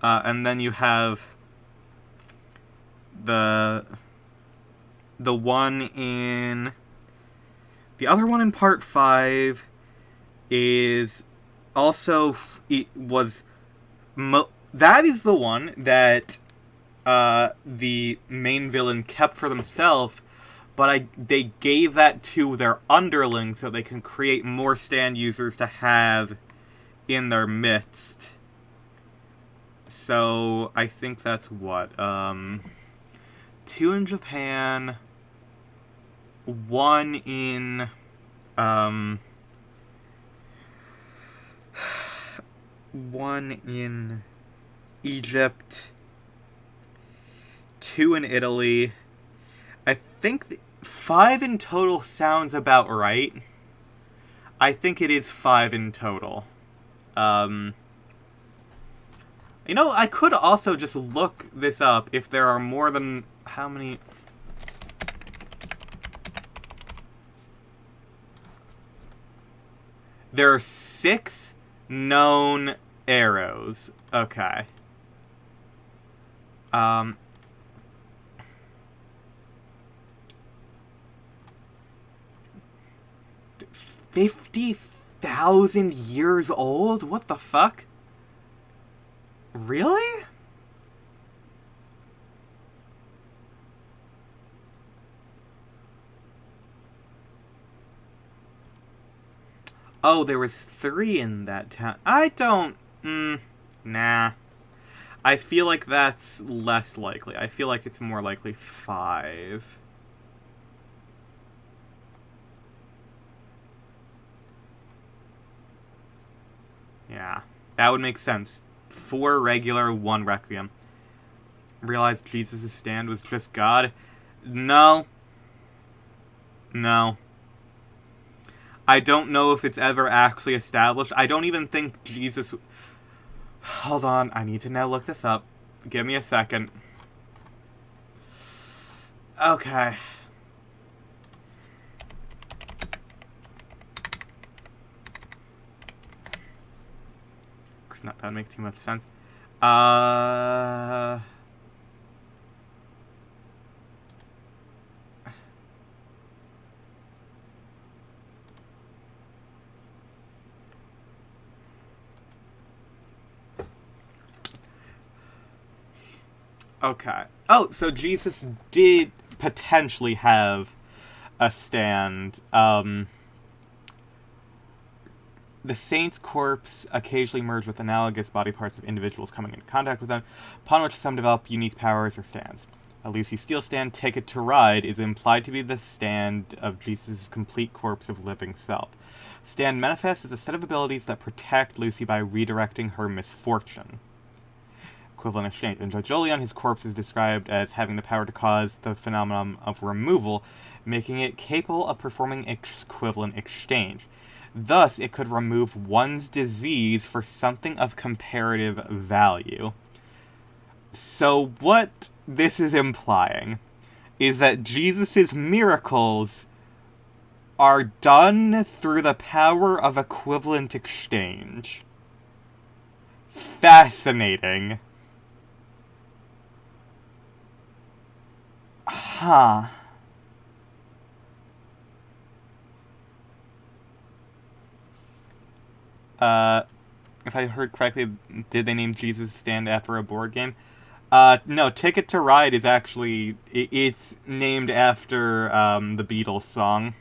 And then you have the one in... The other one in Part 5 is also... that is the one that the main villain kept for themselves, but they gave that to their underlings so they can create more stand users to have in their midst. So, I think that's what? 2 in Japan, 1 in, 1 in Egypt, 2 in Italy. I think 5 in total sounds about right. I think it is 5 in total. You know, I could also just look this up if there are more than... How many... There are 6 known arrows. Okay. 50,000 years old? What the fuck? Really? Oh, there was 3 in that town. I don't... nah. I feel like that's less likely. I feel like it's more likely 5. Yeah, that would make sense. 4 regular, 1 requiem. Realized Jesus' stand was just God? No. No. I don't know if it's ever actually established. I don't even think Jesus... Hold on, I need to now look this up. Give me a second. Okay. Because that would make too much sense. Okay. Oh, so Jesus did potentially have a stand. The saint's corpse occasionally merge with analogous body parts of individuals coming into contact with them, upon which some develop unique powers or stands. A Lucy Steele stand, Take It to Ride, is implied to be the stand of Jesus' complete corpse of living self. Stand manifests as a set of abilities that protect Lucy by redirecting her misfortune. Equivalent exchange. In JoJolion, his corpse is described as having the power to cause the phenomenon of removal, making it capable of performing equivalent exchange. Thus, it could remove one's disease for something of comparative value. So what this is implying is that Jesus' miracles are done through the power of equivalent exchange. Fascinating. Huh. If I heard correctly, did they name Jesus Stand after a board game? No, Ticket to Ride is actually... It's named after, the Beatles song.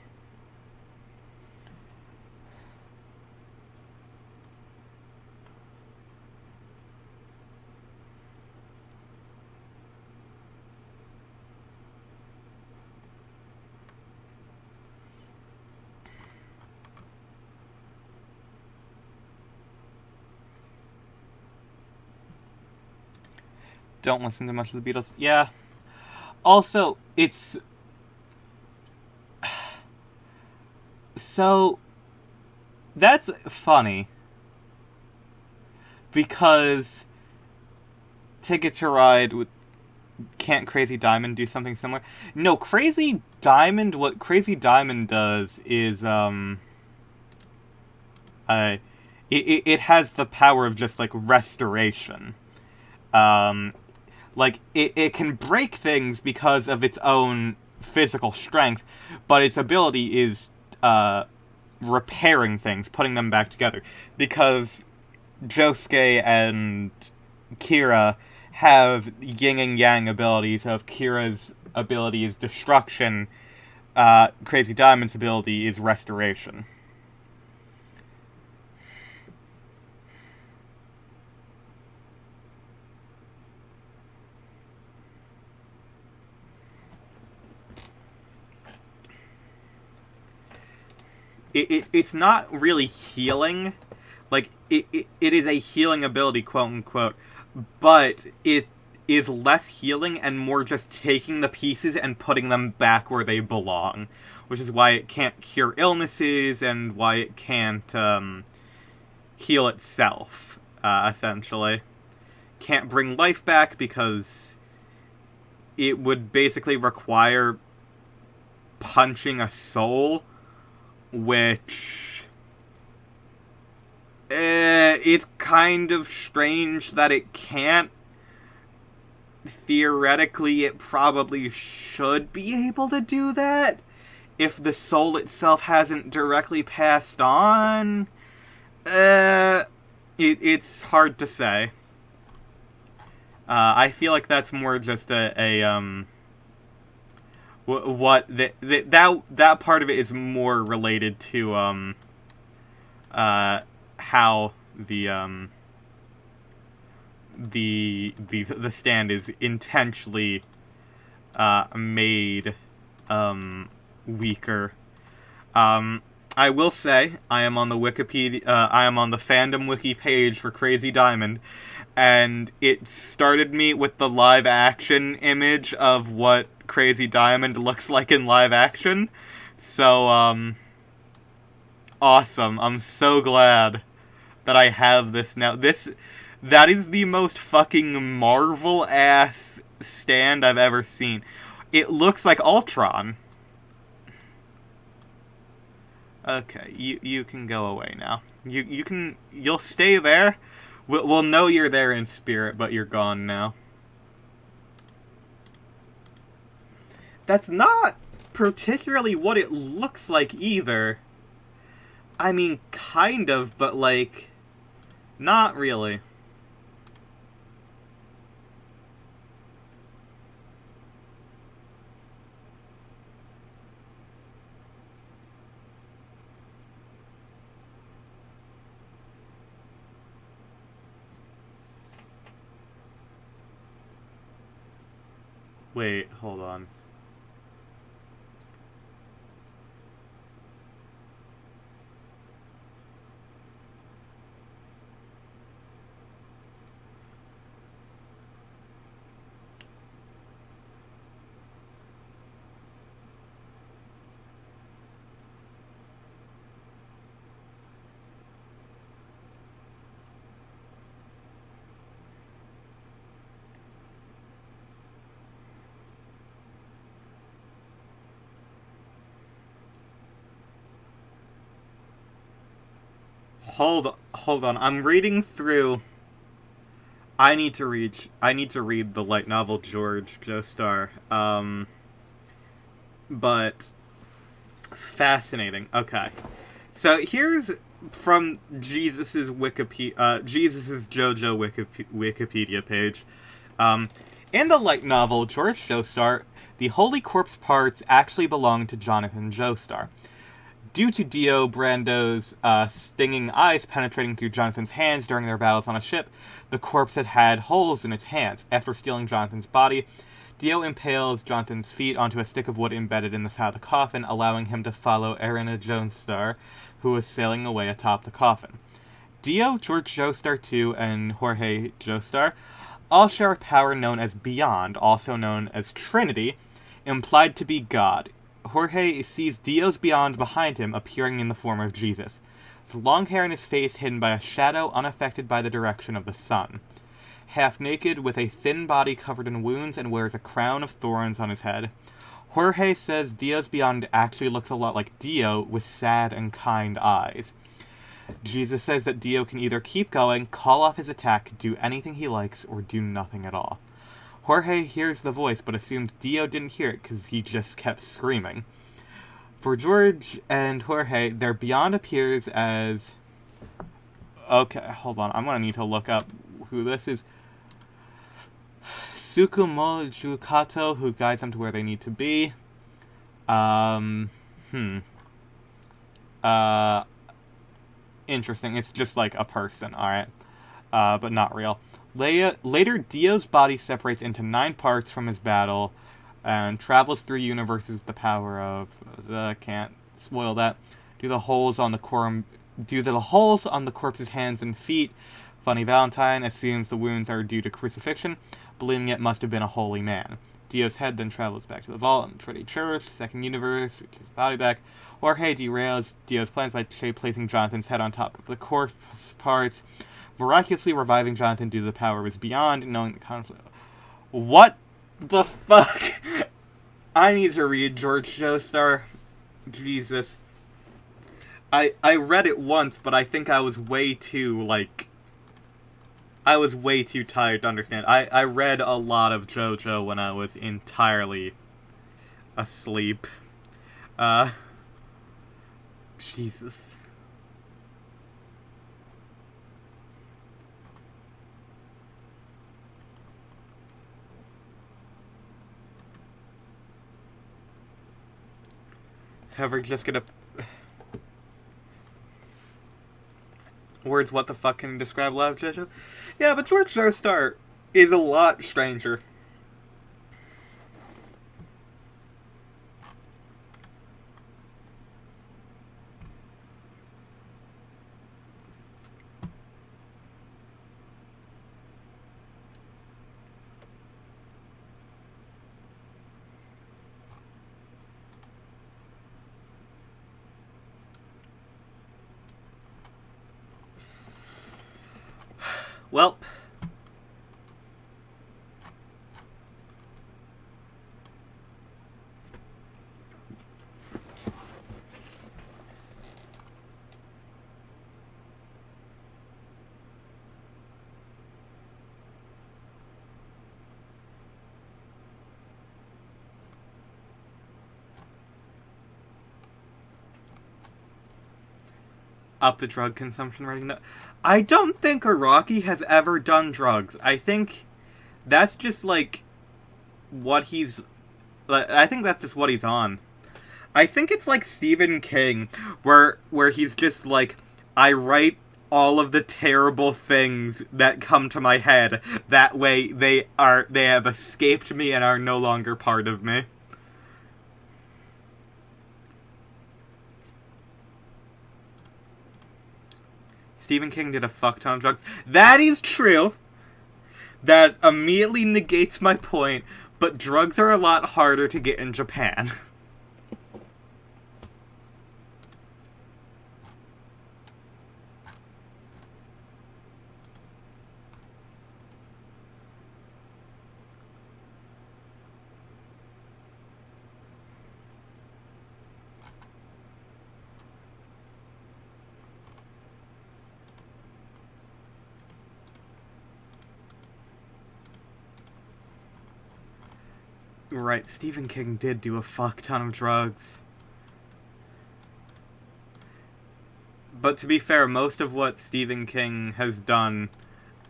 Don't listen to much of the Beatles. Yeah. Also, it's... So, that's funny. Because Ticket to Ride with... Can't Crazy Diamond do something similar? No, Crazy Diamond, what Crazy Diamond does is, it has the power of just, like, restoration. Like, it can break things because of its own physical strength, but its ability is, repairing things, putting them back together. Because Josuke and Kira have yin and yang abilities. So if Kira's ability is destruction, Crazy Diamond's ability is restoration. It's not really healing. Like, it is a healing ability, quote-unquote, but is less healing and more just taking the pieces and putting them back where they belong, which is why it can't cure illnesses and why it can't heal itself, essentially. Can't bring life back because it would basically require punching a soul, which... it's kind of strange that it can't. Theoretically, it probably should be able to do that if the soul itself hasn't directly passed on. It's hard to say. I feel like that's more just that part of it is more related to how the stand is intentionally made weaker. I will say I am on the Wikipedia. I am on the fandom wiki page for Crazy Diamond, and it started me with the live action image of what Crazy Diamond looks like in live action. So awesome! I'm so glad that I have this now. That is the most fucking Marvel-ass stand I've ever seen. It looks like Ultron. Okay, you can go away now. You'll stay there. We'll know you're there in spirit, but you're gone now. That's not particularly what it looks like either. I mean, kind of, but like, not really. Wait, hold on. Hold on. I'm reading through. I need to read the light novel George Joestar. But fascinating. Okay. So here's from Jesus's JoJo Wikipedia page. In the light novel George Joestar, the holy corpse parts actually belong to Jonathan Joestar. Due to Dio Brando's stinging eyes penetrating through Jonathan's hands during their battles on a ship, the corpse had holes in its hands. After stealing Jonathan's body, Dio impales Jonathan's feet onto a stick of wood embedded in the side of the coffin, allowing him to follow Arena Joestar, who was sailing away atop the coffin. Dio, George Joestar II, and Jorge Joestar all share a power known as Beyond, also known as Trinity, implied to be God. Jorge sees Dio's Beyond behind him, appearing in the form of Jesus. His long hair and his face hidden by a shadow unaffected by the direction of the sun. Half naked, with a thin body covered in wounds, and wears a crown of thorns on his head. Jorge says Dio's Beyond actually looks a lot like Dio, with sad and kind eyes. Jesus says that Dio can either keep going, call off his attack, do anything he likes, or do nothing at all. Jorge hears the voice, but assumes Dio didn't hear it because he just kept screaming. For George and Jorge, their Beyond appears as... Okay, hold on. I'm going to need to look up who this is. Tsukumo Jukato, who guides them to where they need to be. Interesting. It's just like a person, alright? But not real. Later, Dio's body separates into 9 parts from his battle and travels through universes with the power of... can't spoil that. Due to the holes on the corpse's hands and feet, Funny Valentine assumes the wounds are due to crucifixion, believing it must have been a holy man. Dio's head then travels back to the vault in Trinity Church, second universe, which his body back. Jorge derails Dio's plans by placing Jonathan's head on top of the corpse parts, miraculously reviving Jonathan due to the power of his beyond, knowing the conflict. What the fuck? I need to read George Joestar. Jesus. I read it once, but I think I was way too, I was way too tired to understand. I read a lot of JoJo when I was entirely asleep. Jesus. Ever just gonna... Words, what the fuck can describe Love JoJo? Yeah, but George Joestar is a lot stranger. Well, up the drug consumption rating. No, I don't think Araki has ever done drugs. I think that's just what he's... I think that's just what he's on. I think it's like Stephen King, where he's just I write all of the terrible things that come to my head. That way they have escaped me and are no longer part of me. Stephen King did a fuck ton of drugs. That is true. That immediately negates my point, but drugs are a lot harder to get in Japan. Right, Stephen King did do a fuck ton of drugs. But to be fair, most of what Stephen King has done,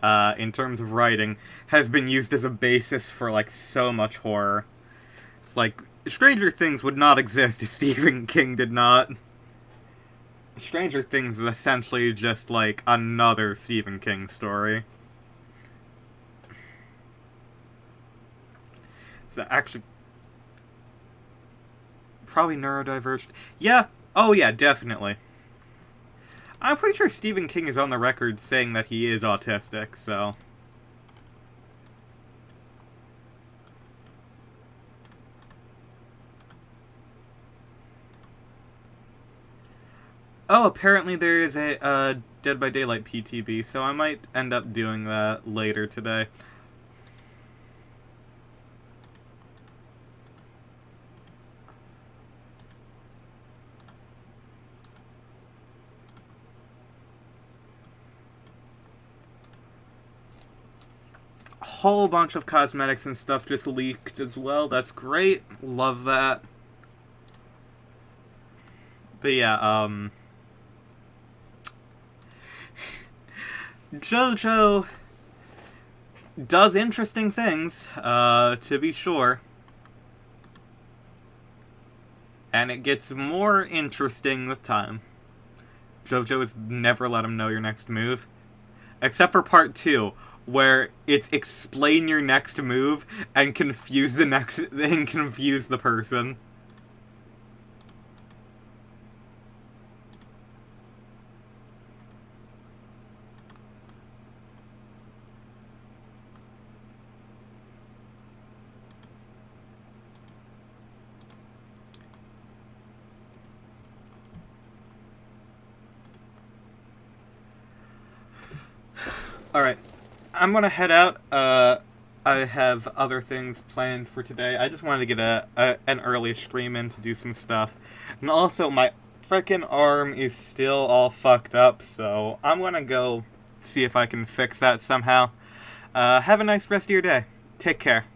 in terms of writing, has been used as a basis for, so much horror. It's Stranger Things would not exist if Stephen King did not. Stranger Things is essentially just, another Stephen King story. So actually, probably neurodivergent. Yeah. Oh yeah, definitely. I'm pretty sure Stephen King is on the record saying that he is autistic, so... Oh, apparently there is a Dead by Daylight PTB, so I might end up doing that later today. Whole bunch of cosmetics and stuff just leaked as well. That's great. Love that. But yeah, JoJo does interesting things, to be sure. And it gets more interesting with time. JoJo has never let him know your next move. Except for part 2, where it's explain your next move and confuse the person. Alright, I'm gonna head out. I have other things planned for today. I just wanted to get an early stream in to do some stuff. And also, my frickin' arm is still all fucked up, so I'm gonna go see if I can fix that somehow. Have a nice rest of your day. Take care.